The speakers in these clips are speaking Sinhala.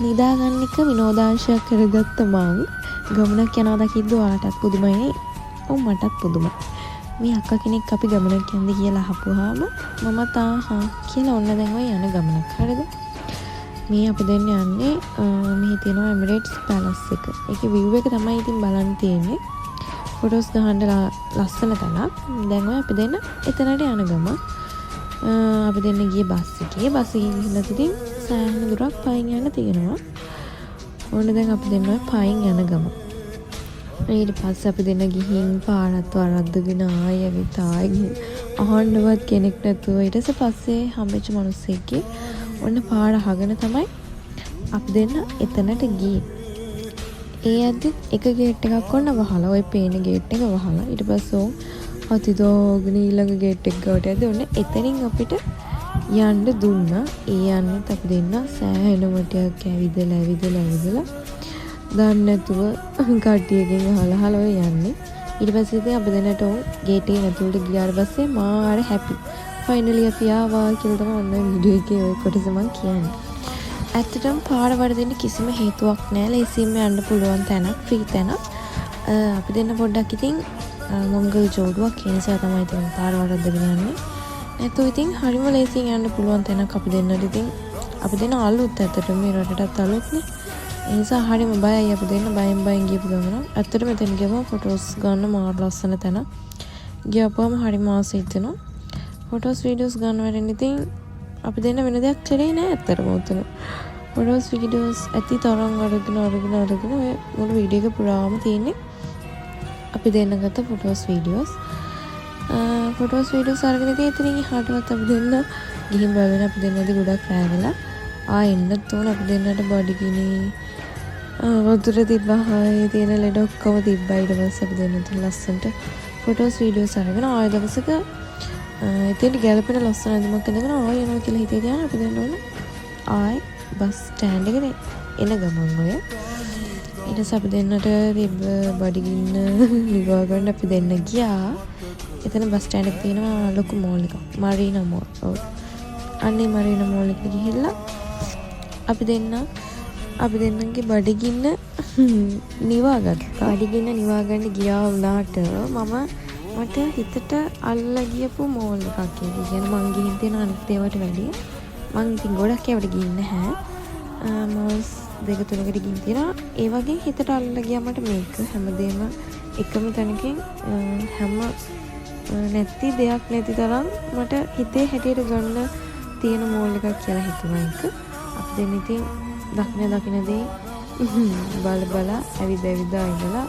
නිදාගන්න එක විනෝදාංශයක් කරගත්ත මං ගමනක් යනවා දකිද්ද ඔයාලටත් පුදුමයි නේ? ඔව් මටත් පුදුමයි. මේ අක්කා කෙනෙක් අපි ගමනක් යන්න කියලා අහපුවාම මමත් ආහා කියලා ඔන්න දැන් ඔය යන ගමනක්. හරිද? මේ අපි දැන් යන්නේ මෙහි තියෙනවා එමිරේට්ස් පැලස් එක. ඒකේ view එක තමයි ඉතින් බලන්න තියෙන්නේ. ෆොටෝස් ගහන්න ලස්සන තැනක්. දැන් ඔය අපි දැන් එතනට යන ගම. අපි දැන් ගියේ බස් එකේ. බස් එකේ ගිහින් ඉතින් සෑහෙන දුරක් පයින් යන්න තියෙනවා. ඕන දැන් අපි දැන් ඔය පයින් යන ගම. ඊට පස්සේ අපි දෙන්න ගිහින් පාරත් වරද්දගෙන ආයෙත් අහන්නවත් කෙනෙක් නැතුව ඊට පස්සේ හම්බෙච්ච මිනිස්සෙක්ගේ ඔන්න පාර අහගෙන තමයි අපි දෙන්න එතනට ගියේ. ඒ ඇද්දි එක ගේට් එකක් ඔන්න වහලා ඔය පේන ගේට් එක වහලා ඊට පස්සේ අතිදෝගෙන ඊළඟ ගේට් එක ගාවට යද්දි ඔන්න එතනින් අපිට යන්න දුන්නා. ඒ යන්නත් අපි දෙන්න සෑහෙන මටයක් ඇවිදලා දන්නේ නැතුව කට්ටියකින් අහලා ඔය යන්නේ. ඊට පස්සේ ඉතින් අපි දෙන්නට ගේට් එකේ නැතුළට ගියාට පස්සේ මාර හැපි. ෆයිනලි අපි ආවා කියලා තමයි ඔන්න වීඩියෝ එකේ ඔය කොටස මම කියන්නේ. ඇත්තටම පාර වරදින්න කිසිම හේතුවක් නැහැ. ලේසියෙන්ම යන්න පුළුවන් තැනක්, ෆ්‍රී තැනක්. අපි දෙන්න පොඩ්ඩක් ඉතින් මොංගල් ජෝඩුවක් ඒ නිසා තමයි ඉතින් පාර වරද්දගෙන යන්නේ. නැත්නම් ඉතින් හරිම ලේසියෙන් යන්න පුළුවන් තැනක් අපි දෙන්නට ඉතින් අපි දෙන්න අලුත් ඇත්තටම මේ රටටත් අලුත්නේ. ඒ නිසා හරිම බයයි අපි දෙන්න බයෙන් ගියපු ගමන. ඇත්තටම මෙතන ගියම ෆොටෝස් ගන්න මාර ලස්සන තැන. ගියපුවම හරිම ආසයි හිතෙනවා. ෆොටෝස් වීඩියෝස් ගන්න වෙන ඉතින් අපි දෙන්න වෙන දෙයක් කරේ නෑ ඇත්තටම උතන. ෆොටෝස් වීඩියෝස් ඇති තරම් අරගෙන ඔය මුළු වීඩියෝ එක පුරාම තියෙන්නේ අපි දෙන්න ගත්ත ෆොටෝස් වීඩියෝස්. ෆොටෝස් වීඩියෝස් අරගෙන ඉතින් එතනින් එහාටවත් අපි දෙන්න ගිහින් බලන අපි දෙන්නදී ගොඩක් රෑ වෙලා එන්නත් ඕන අපි දෙන්නට බඩගිනි වතුර තිබ්බහයි තියෙන ලෙඩ ඔක්කොම තිබ්බා. ඊට පස්සේ අපි දෙන්න තුන් ලස්සනට ෆොටෝස් වීඩියෝස් අරගෙන ආයෙ දවසක එතෙන්ට ගැලපෙන ලස්සන අඳුමක් ඉඳගෙන ආයෙ යනවා කියලා හිතේ තියාන අපි දෙන්න ඕන ආයෙ බස් ස්ටෑන්ඩ් එකට එන ගමන් ඔය. ඊට පස්සේ අපි දෙන්නට තිබ්බ බඩගින්න නිවා ගන්න අපි දෙන්න ගියා. එතන බස් ස්ටෑන්ඩ් එකේ තියෙනවා ලොකු මෝල් එකක්. මරීනා මෝල්. ඔව්. අන්නේ මරීනා මෝල් එකට ගිහිල්ලා අපි දෙන්නගේ බඩගින්න නිවාගත්තා. බඩගින්න නිවා ගන්න ගියා වුණාට මට හිතට අල්ලලා ගියපු මෝල් එකක් ඒක. කියන්නේ මං ගිහින් තියෙන අනිත් ඒවාට වැඩිය මං ඉතින් ගොඩක් ඒවට ගිහින් නැහැ. මෝල්ස් 2-3කට ගිහින් තියෙනවා. ඒ වගේ හිතට අල්ලලා ගියා මට මේක හැමදේම එකම තැනකින් හැම නැති දෙයක් නැති තරම් මට හිතේ හැටියට ගන්න තියෙන මෝල් එකක් කියලා හිතුවා ඒක. අපි දෙන්න ඉතින් දකින දේ බල ඇවිදා ඉඳලා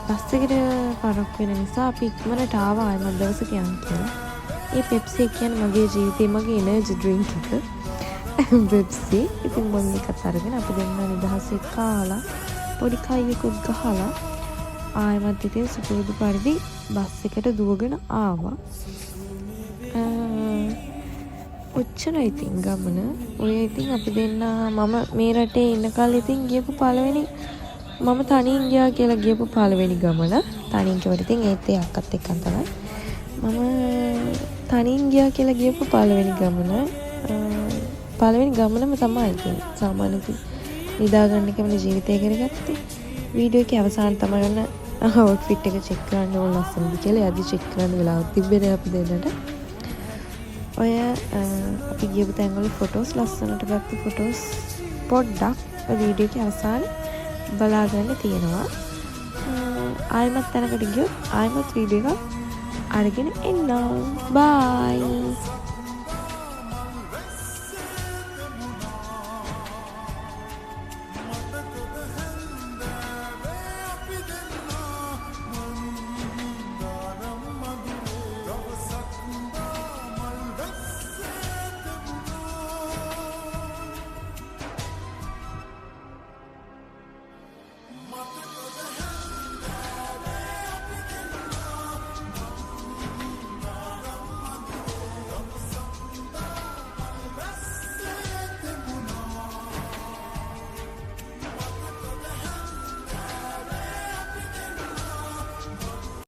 බස් එකට පරක් වෙන නිසා අපි ඉක්මනට ආවා ආයෙත් දවසක යන්න කියලා. ඒ පෙප්සි කියන්නේ මගේ ජීවිතේ මගේ එනර්ජි ඩ්‍රින්ක් එක. පෙප්සි. ඉතින් මම ඒකත් අරගෙන අපි දෙන්න නිදහසේ කාලා පොඩි කයියකුත් ගහලා ආයෙත් ඉතින් සුපුරුදු පරිදි බස් එකට දුවගෙන ආවා. ඔච්චරයි ඉතින් ගමන. ඔය ඉතින් අපි දෙන්න මම මේ රටේ ඉන්න කාලේ ඉතින් ගියපු පළවෙනි මම තනියෙන් ගියා කියලා ගියපු පළවෙනි ගමන. තනියෙන් කියවට ඉතින් ඒත් ඒ අක්කත් එක්කන් තමයි. මම තනියෙන් ගියා කියලා ගියපු පළවෙනි ගමන. පළවෙනි ගමනම තමයි ඉතින් සාමාන්‍ය ඉතින් නිදාගන්න කැමති ජීවිතය කරගත්තේ. වීඩියෝ එකේ අවසාන තමයි ගන්න අවුට්ෆිට් එක චෙක් කරන්න ඕන ලස්සනද කියලා. යදි චෙක් කරන්න වෙලාවක් තිබ්බේ අපි දෙන්නට. ඔය අපි ගියපු තැන්වල ෆොටෝස් ලස්සනට ගත්ත ෆොටෝස් පොඩ්ඩක් වීඩියෝ එකේ අවසානයේ බලාගන්න තියෙනවා. ආයෙමත් තැනකට ගියොත් ආයෙමත් වීඩියෝ එකක් අරගෙන එන්නම්. බයි.